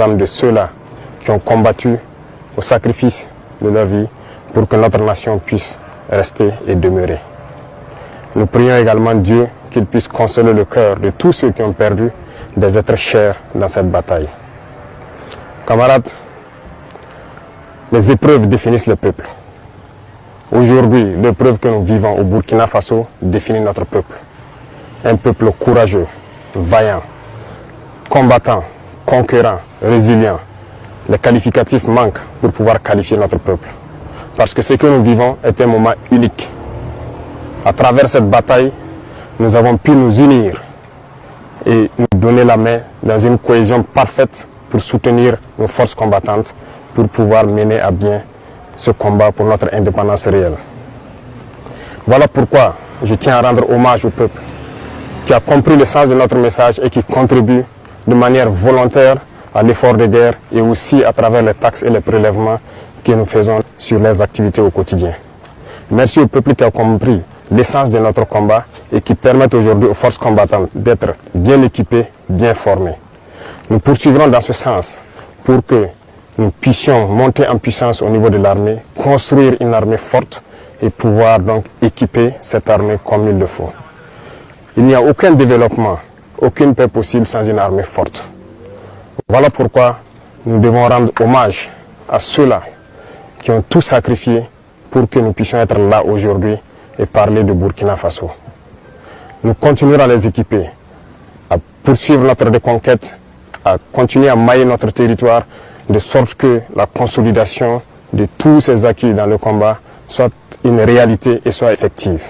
âmes de ceux-là qui ont combattu au sacrifice de leur vie pour que notre nation puisse rester et demeurer. Nous prions également Dieu qu'il puisse consoler le cœur de tous ceux qui ont perdu des êtres chers dans cette bataille. Camarades, les épreuves définissent le peuple. Aujourd'hui, l'épreuve que nous vivons au Burkina Faso définit notre peuple. Un peuple courageux, vaillant, combattant, conquérant, résilient. Les qualificatifs manquent pour pouvoir qualifier notre peuple. Parce que ce que nous vivons est un moment unique. À travers cette bataille, nous avons pu nous unir et nous donner la main dans une cohésion parfaite pour soutenir nos forces combattantes, pour pouvoir mener à bien ce combat pour notre indépendance réelle. Voilà pourquoi je tiens à rendre hommage au peuple qui a compris le sens de notre message et qui contribue de manière volontaire à l'effort de guerre et aussi à travers les taxes et les prélèvements que nous faisons sur les activités au quotidien. Merci au peuple qui a compris l'essence de notre combat et qui permettent aujourd'hui aux forces combattantes d'être bien équipées, bien formées. Nous poursuivrons dans ce sens pour que nous puissions monter en puissance au niveau de l'armée, construire une armée forte et pouvoir donc équiper cette armée comme il le faut. Il n'y a aucun développement, aucune paix possible sans une armée forte. Voilà pourquoi nous devons rendre hommage à ceux-là qui ont tout sacrifié pour que nous puissions être là aujourd'hui et parler de Burkina Faso. Nous continuerons à les équiper, à poursuivre notre reconquête, à continuer à mailler notre territoire, de sorte que la consolidation de tous ces acquis dans le combat soit une réalité et soit effective.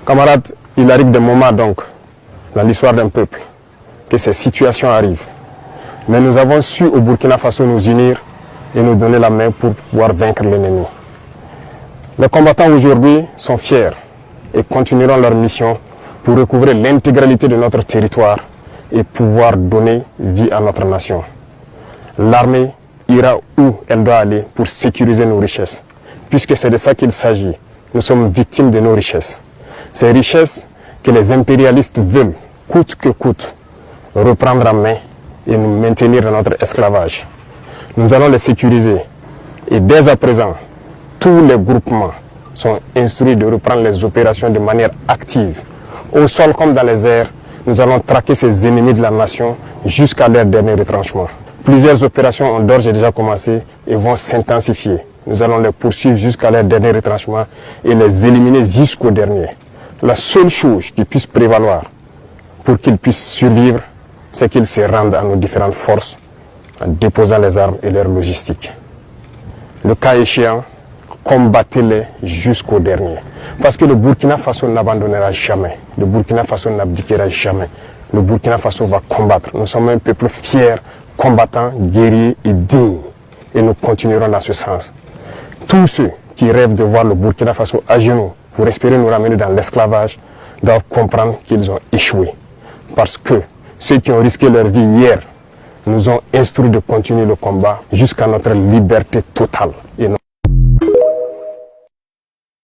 Camarades, il arrive des moments donc, dans l'histoire d'un peuple, que ces situations arrivent. Mais nous avons su au Burkina Faso nous unir et nous donner la main pour pouvoir vaincre l'ennemi. Les combattants aujourd'hui sont fiers et continueront leur mission pour recouvrer l'intégralité de notre territoire et pouvoir donner vie à notre nation. L'armée ira où elle doit aller pour sécuriser nos richesses, puisque c'est de ça qu'il s'agit. Nous sommes victimes de nos richesses. Ces richesses que les impérialistes veulent, coûte que coûte, reprendre en main et nous maintenir dans notre esclavage. Nous allons les sécuriser et dès à présent, tous les groupements sont instruits de reprendre les opérations de manière active. Au sol comme dans les airs, nous allons traquer ces ennemis de la nation jusqu'à leur dernier retranchement. Plusieurs opérations ont d'ores et déjà commencé et vont s'intensifier. Nous allons les poursuivre jusqu'à leur dernier retranchement et les éliminer jusqu'au dernier. La seule chose qui puisse prévaloir pour qu'ils puissent survivre, c'est qu'ils se rendent à nos différentes forces en déposant les armes et leur logistique. Le cas échéant, combattez-les jusqu'au dernier. Parce que le Burkina Faso n'abandonnera jamais. Le Burkina Faso n'abdiquera jamais. Le Burkina Faso va combattre. Nous sommes un peuple fier, combattant, guerrier et digne. Et nous continuerons dans ce sens. Tous ceux qui rêvent de voir le Burkina Faso à genoux pour espérer nous ramener dans l'esclavage doivent comprendre qu'ils ont échoué. Parce que ceux qui ont risqué leur vie hier nous ont instruit de continuer le combat jusqu'à notre liberté totale. Et